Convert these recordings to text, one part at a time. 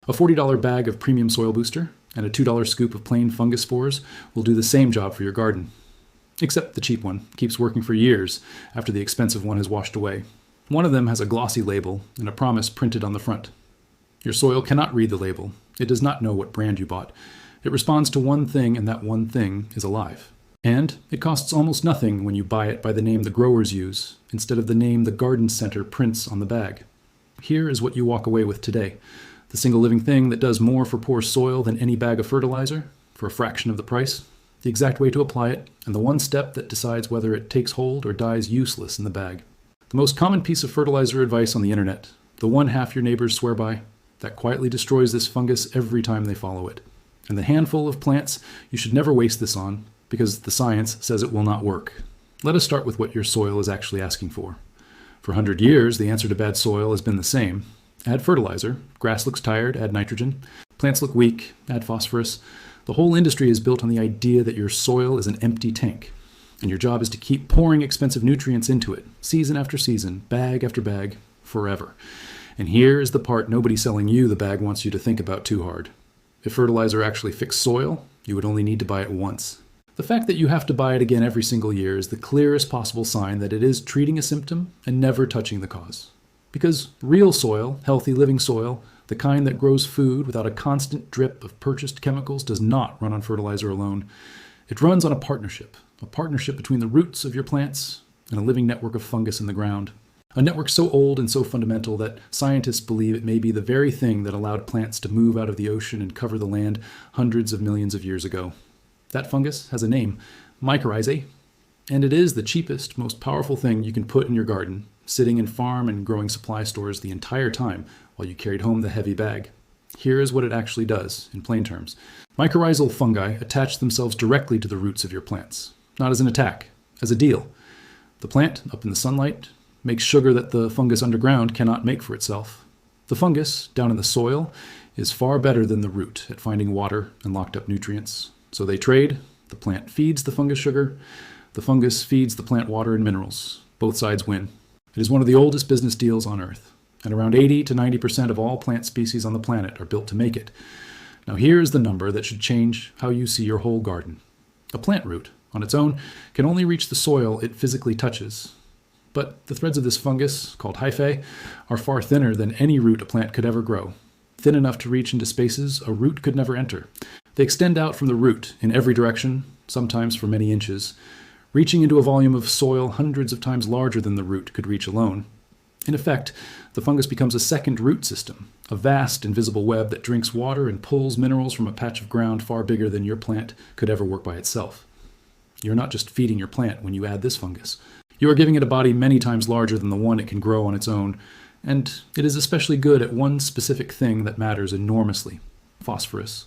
A $40 bag of premium soil booster and a $2 scoop of plain fungus spores will do the same job for your garden. Except the cheap one keeps working for years after the expensive one has washed away. One of them has a glossy label and a promise printed on the front. Your soil cannot read the label. It does not know what brand you bought. It responds to one thing, and that one thing is alive. And it costs almost nothing when you buy it by the name the growers use, instead of the name the garden center prints on the bag. Here is what you walk away with today. The single living thing that does more for poor soil than any bag of fertilizer, for a fraction of the price, the exact way to apply it, and the one step that decides whether it takes hold or dies useless in the bag. The most common piece of fertilizer advice on the internet, the one half your neighbors swear by, that quietly destroys this fungus every time they follow it. And the handful of plants you should never waste this on, because the science says it will not work. Let us start with what your soil is actually asking for. For 100 years, the answer to bad soil has been the same. Add fertilizer. Grass looks tired, add nitrogen. Plants look weak, add phosphorus. The whole industry is built on the idea that your soil is an empty tank, and your job is to keep pouring expensive nutrients into it, season after season, bag after bag, forever. And here is the part nobody selling you the bag wants you to think about too hard. If fertilizer actually fixed soil, you would only need to buy it once. The fact that you have to buy it again every single year is the clearest possible sign that it is treating a symptom and never touching the cause. Because real soil, healthy living soil, the kind that grows food without a constant drip of purchased chemicals, does not run on fertilizer alone. It runs on a partnership between the roots of your plants and a living network of fungus in the ground. A network so old and so fundamental that scientists believe it may be the very thing that allowed plants to move out of the ocean and cover the land hundreds of millions of years ago. That fungus has a name, mycorrhizae, and it is the cheapest, most powerful thing you can put in your garden, sitting in farm and growing supply stores the entire time while you carried home the heavy bag. Here is what it actually does, in plain terms. Mycorrhizal fungi attach themselves directly to the roots of your plants, not as an attack, as a deal. The plant, up in the sunlight, makes sugar that the fungus underground cannot make for itself. The fungus, down in the soil, is far better than the root at finding water and locked up nutrients. So they trade. The plant feeds the fungus sugar. The fungus feeds the plant water and minerals. Both sides win. It is one of the oldest business deals on Earth, and around 80 to 90% of all plant species on the planet are built to make it. Now here is the number that should change how you see your whole garden. A plant root, on its own, can only reach the soil it physically touches. But the threads of this fungus, called hyphae, are far thinner than any root a plant could ever grow. Thin enough to reach into spaces a root could never enter. They extend out from the root in every direction, sometimes for many inches, reaching into a volume of soil hundreds of times larger than the root could reach alone. In effect, the fungus becomes a second root system, a vast invisible web that drinks water and pulls minerals from a patch of ground far bigger than your plant could ever work by itself. You're not just feeding your plant when you add this fungus. You are giving it a body many times larger than the one it can grow on its own, and it is especially good at one specific thing that matters enormously: phosphorus.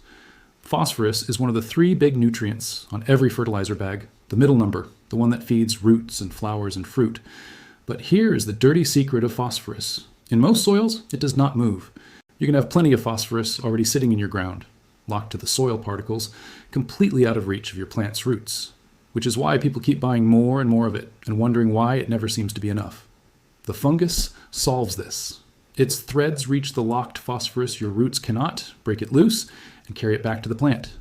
Phosphorus is one of the 3 big nutrients on every fertilizer bag, the middle number, the one that feeds roots and flowers and fruit. But here is the dirty secret of phosphorus. In most soils, it does not move. You can have plenty of phosphorus already sitting in your ground, locked to the soil particles, completely out of reach of your plant's roots, which is why people keep buying more and more of it and wondering why it never seems to be enough. The fungus solves this. Its threads reach the locked phosphorus your roots cannot, break it loose, and carry it back to the plant.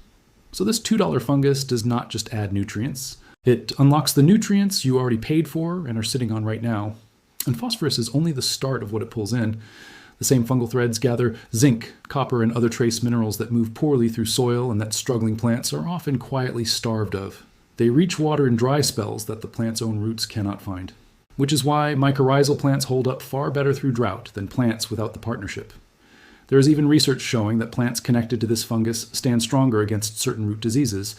So this $2 fungus does not just add nutrients. It unlocks the nutrients you already paid for and are sitting on right now. And phosphorus is only the start of what it pulls in. The same fungal threads gather zinc, copper, and other trace minerals that move poorly through soil and that struggling plants are often quietly starved of. They reach water in dry spells that the plant's own roots cannot find. Which is why mycorrhizal plants hold up far better through drought than plants without the partnership. There is even research showing that plants connected to this fungus stand stronger against certain root diseases,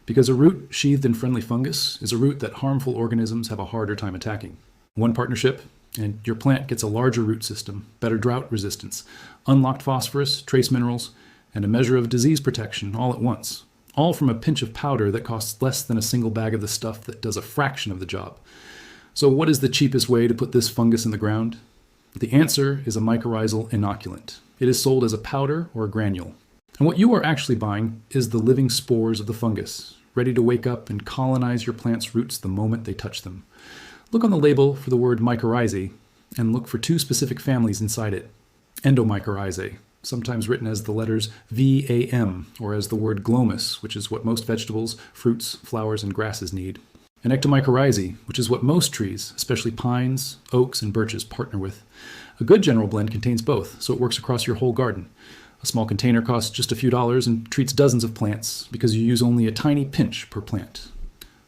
because a root sheathed in friendly fungus is a root that harmful organisms have a harder time attacking. One partnership, and your plant gets a larger root system, better drought resistance, unlocked phosphorus, trace minerals, and a measure of disease protection all at once. All from a pinch of powder that costs less than a single bag of the stuff that does a fraction of the job. So what is the cheapest way to put this fungus in the ground? The answer is a mycorrhizal inoculant. It is sold as a powder or a granule. And what you are actually buying is the living spores of the fungus, ready to wake up and colonize your plant's roots the moment they touch them. Look on the label for the word mycorrhizae and look for 2 specific families inside it. Endomycorrhizae, sometimes written as the letters VAM, or as the word glomus, which is what most vegetables, fruits, flowers, and grasses need. And ectomycorrhizae, which is what most trees, especially pines, oaks, and birches, partner with. A good general blend contains both, so it works across your whole garden. A small container costs just a few dollars and treats dozens of plants because you use only a tiny pinch per plant.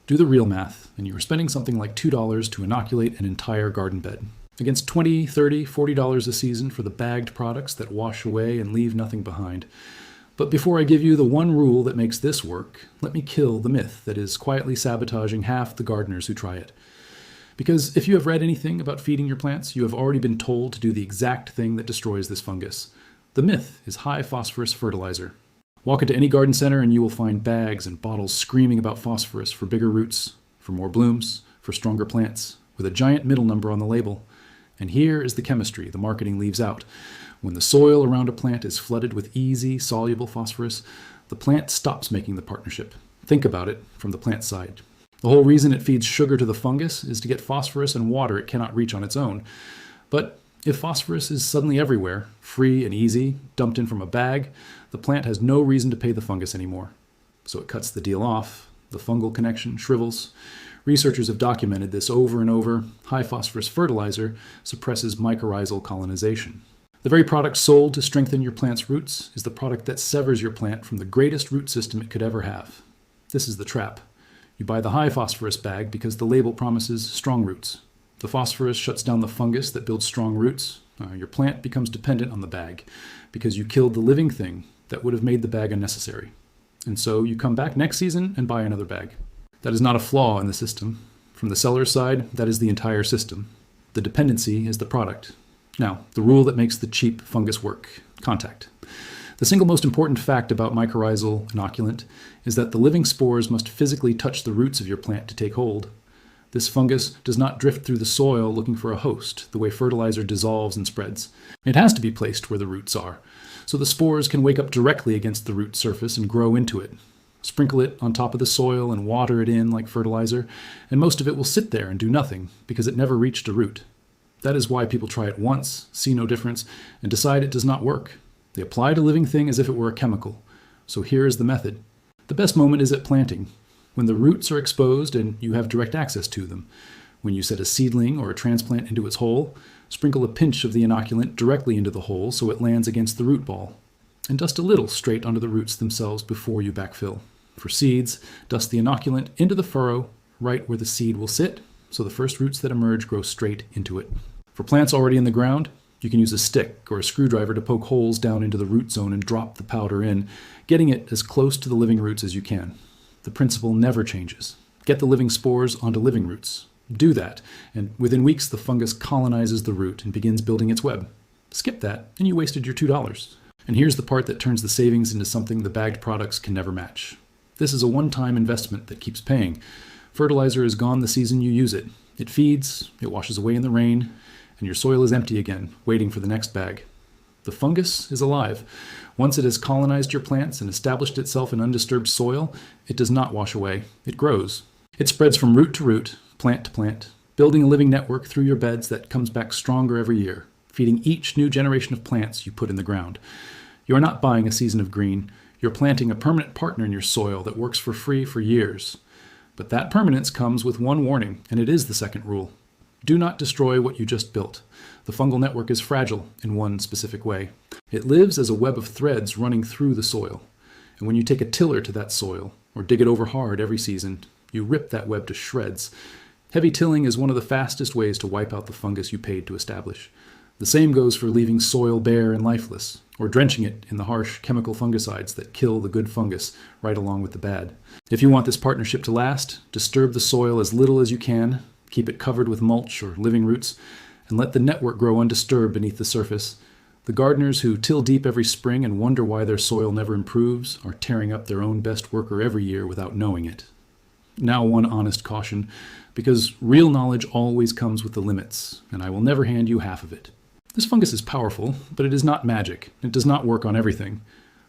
Do the real math, and you are spending something like $2 to inoculate an entire garden bed, against $20, $30, $40 a season for the bagged products that wash away and leave nothing behind. But before I give you the one rule that makes this work, let me kill the myth that is quietly sabotaging half the gardeners who try it. Because if you have read anything about feeding your plants, you have already been told to do the exact thing that destroys this fungus. The myth is high phosphorus fertilizer. Walk into any garden center and you will find bags and bottles screaming about phosphorus for bigger roots, for more blooms, for stronger plants, with a giant middle number on the label. And here is the chemistry the marketing leaves out. When the soil around a plant is flooded with easy, soluble phosphorus, the plant stops making the partnership. Think about it from the plant side. The whole reason it feeds sugar to the fungus is to get phosphorus and water it cannot reach on its own. But if phosphorus is suddenly everywhere, free and easy, dumped in from a bag, the plant has no reason to pay the fungus anymore. So it cuts the deal off. The fungal connection shrivels. Researchers have documented this over and over. High phosphorus fertilizer suppresses mycorrhizal colonization. The very product sold to strengthen your plant's roots is the product that severs your plant from the greatest root system it could ever have. This is the trap. You buy the high phosphorus bag because the label promises strong roots. The phosphorus shuts down the fungus that builds strong roots. Your plant becomes dependent on the bag because you killed the living thing that would have made the bag unnecessary. And so you come back next season and buy another bag. That is not a flaw in the system. From the seller's side, that is the entire system. The dependency is the product. Now, the rule that makes the cheap fungus work: contact. The single most important fact about mycorrhizal inoculant is that the living spores must physically touch the roots of your plant to take hold. This fungus does not drift through the soil looking for a host, the way fertilizer dissolves and spreads. It has to be placed where the roots are, so the spores can wake up directly against the root surface and grow into it. Sprinkle it on top of the soil and water it in like fertilizer, and most of it will sit there and do nothing because it never reached a root. That is why people try it once, see no difference, and decide it does not work. They apply to a living thing as if it were a chemical. So here is the method. The best moment is at planting, when the roots are exposed and you have direct access to them. When you set a seedling or a transplant into its hole, sprinkle a pinch of the inoculant directly into the hole so it lands against the root ball. And dust a little straight onto the roots themselves before you backfill. For seeds, dust the inoculant into the furrow right where the seed will sit, so the first roots that emerge grow straight into it. For plants already in the ground, you can use a stick or a screwdriver to poke holes down into the root zone and drop the powder in, getting it as close to the living roots as you can. The principle never changes. Get the living spores onto living roots. Do that, and within weeks the fungus colonizes the root and begins building its web. Skip that, and you wasted your $2. And here's the part that turns the savings into something the bagged products can never match. This is a one-time investment that keeps paying. Fertilizer is gone the season you use it. It feeds, it washes away in the rain, and your soil is empty again, waiting for the next bag. The fungus is alive. Once it has colonized your plants and established itself in undisturbed soil, it does not wash away. It grows. It spreads from root to root, plant to plant, building a living network through your beds that comes back stronger every year, feeding each new generation of plants you put in the ground. You are not buying a season of green. You're planting a permanent partner in your soil that works for free for years. But that permanence comes with one warning, and it is the second rule. Do not destroy what you just built. The fungal network is fragile in one specific way. It lives as a web of threads running through the soil. And when you take a tiller to that soil, or dig it over hard every season, you rip that web to shreds. Heavy tilling is one of the fastest ways to wipe out the fungus you paid to establish. The same goes for leaving soil bare and lifeless, or drenching it in the harsh chemical fungicides that kill the good fungus right along with the bad. If you want this partnership to last, disturb the soil as little as you can, keep it covered with mulch or living roots, and let the network grow undisturbed beneath the surface. The gardeners who till deep every spring and wonder why their soil never improves are tearing up their own best worker every year without knowing it. Now one honest caution, because real knowledge always comes with the limits, and I will never hand you half of it. This fungus is powerful, but it is not magic. It does not work on everything.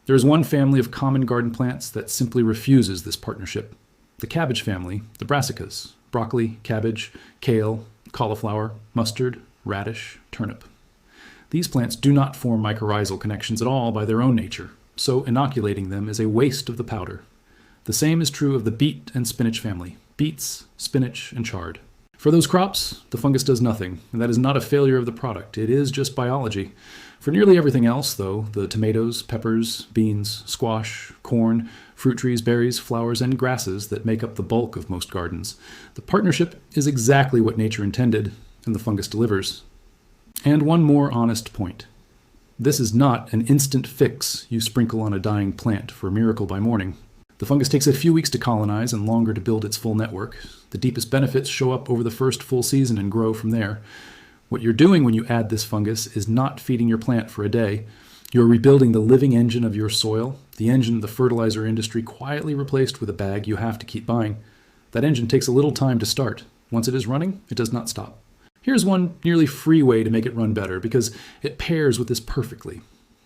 There is one family of common garden plants that simply refuses this partnership. The cabbage family, the brassicas: broccoli, cabbage, kale, cauliflower, mustard, radish, turnip. These plants do not form mycorrhizal connections at all by their own nature, so inoculating them is a waste of the powder. The same is true of the beet and spinach family: beets, spinach, and chard. For those crops, the fungus does nothing, and that is not a failure of the product. It is just biology. For nearly everything else, though, the tomatoes, peppers, beans, squash, corn, fruit trees, berries, flowers, and grasses that make up the bulk of most gardens, the partnership is exactly what nature intended, and the fungus delivers. And one more honest point. This is not an instant fix you sprinkle on a dying plant for a miracle by morning. The fungus takes a few weeks to colonize and longer to build its full network. The deepest benefits show up over the first full season and grow from there. What you're doing when you add this fungus is not feeding your plant for a day. You're rebuilding the living engine of your soil, the engine the fertilizer industry quietly replaced with a bag you have to keep buying. That engine takes a little time to start. Once it is running, it does not stop. Here's one nearly free way to make it run better, because it pairs with this perfectly.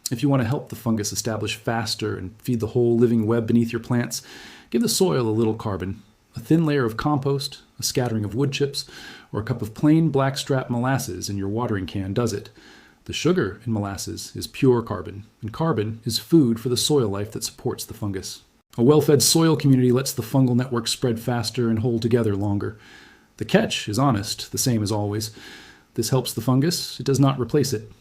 If you want to help the fungus establish faster and feed the whole living web beneath your plants, give the soil a little carbon. A thin layer of compost, a scattering of wood chips, or a cup of plain blackstrap molasses in your watering can does it. The sugar in molasses is pure carbon, and carbon is food for the soil life that supports the fungus. A well-fed soil community lets the fungal network spread faster and hold together longer. The catch is honest, the same as always. This helps the fungus, it does not replace it.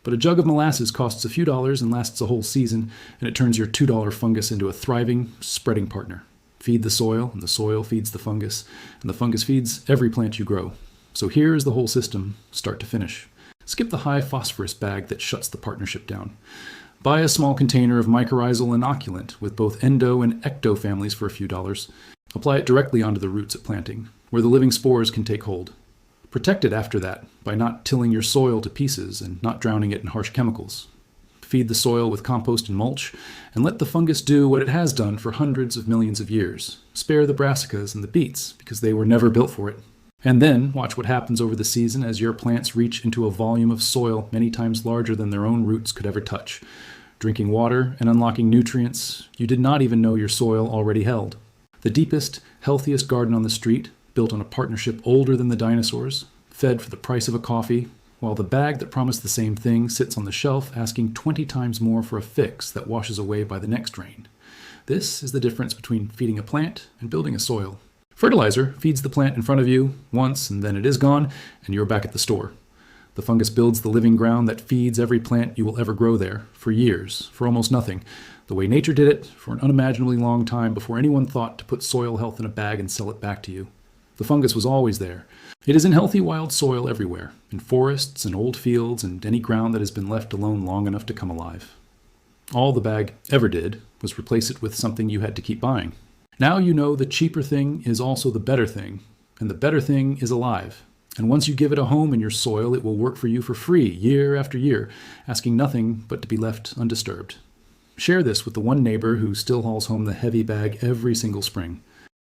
But a jug of molasses costs a few dollars and lasts a whole season, and it turns your $2 fungus into a thriving, spreading partner. Feed the soil, and the soil feeds the fungus, and the fungus feeds every plant you grow. So here is the whole system, start to finish. Skip the high phosphorus bag that shuts the partnership down. Buy a small container of mycorrhizal inoculant with both endo and ecto families for a few dollars. Apply it directly onto the roots at planting, where the living spores can take hold. Protect it after that by not tilling your soil to pieces and not drowning it in harsh chemicals. Feed the soil with compost and mulch, and let the fungus do what it has done for hundreds of millions of years. Spare the brassicas and the beets, because they were never built for it. And then watch what happens over the season as your plants reach into a volume of soil many times larger than their own roots could ever touch, drinking water and unlocking nutrients you did not even know your soil already held. The deepest, healthiest garden on the street, built on a partnership older than the dinosaurs, fed for the price of a coffee, while the bag that promised the same thing sits on the shelf asking 20 times more for a fix that washes away by the next rain. This is the difference between feeding a plant and building a soil. Fertilizer feeds the plant in front of you once, and then it is gone, and you're back at the store. The fungus builds the living ground that feeds every plant you will ever grow there, for years, for almost nothing, the way nature did it for an unimaginably long time before anyone thought to put soil health in a bag and sell it back to you. The fungus was always there. It is in healthy wild soil everywhere, in forests and old fields and any ground that has been left alone long enough to come alive. All the bag ever did was replace it with something you had to keep buying. Now you know the cheaper thing is also the better thing, and the better thing is alive. And once you give it a home in your soil, it will work for you for free, year after year, asking nothing but to be left undisturbed. Share this with the one neighbor who still hauls home the heavy bag every single spring.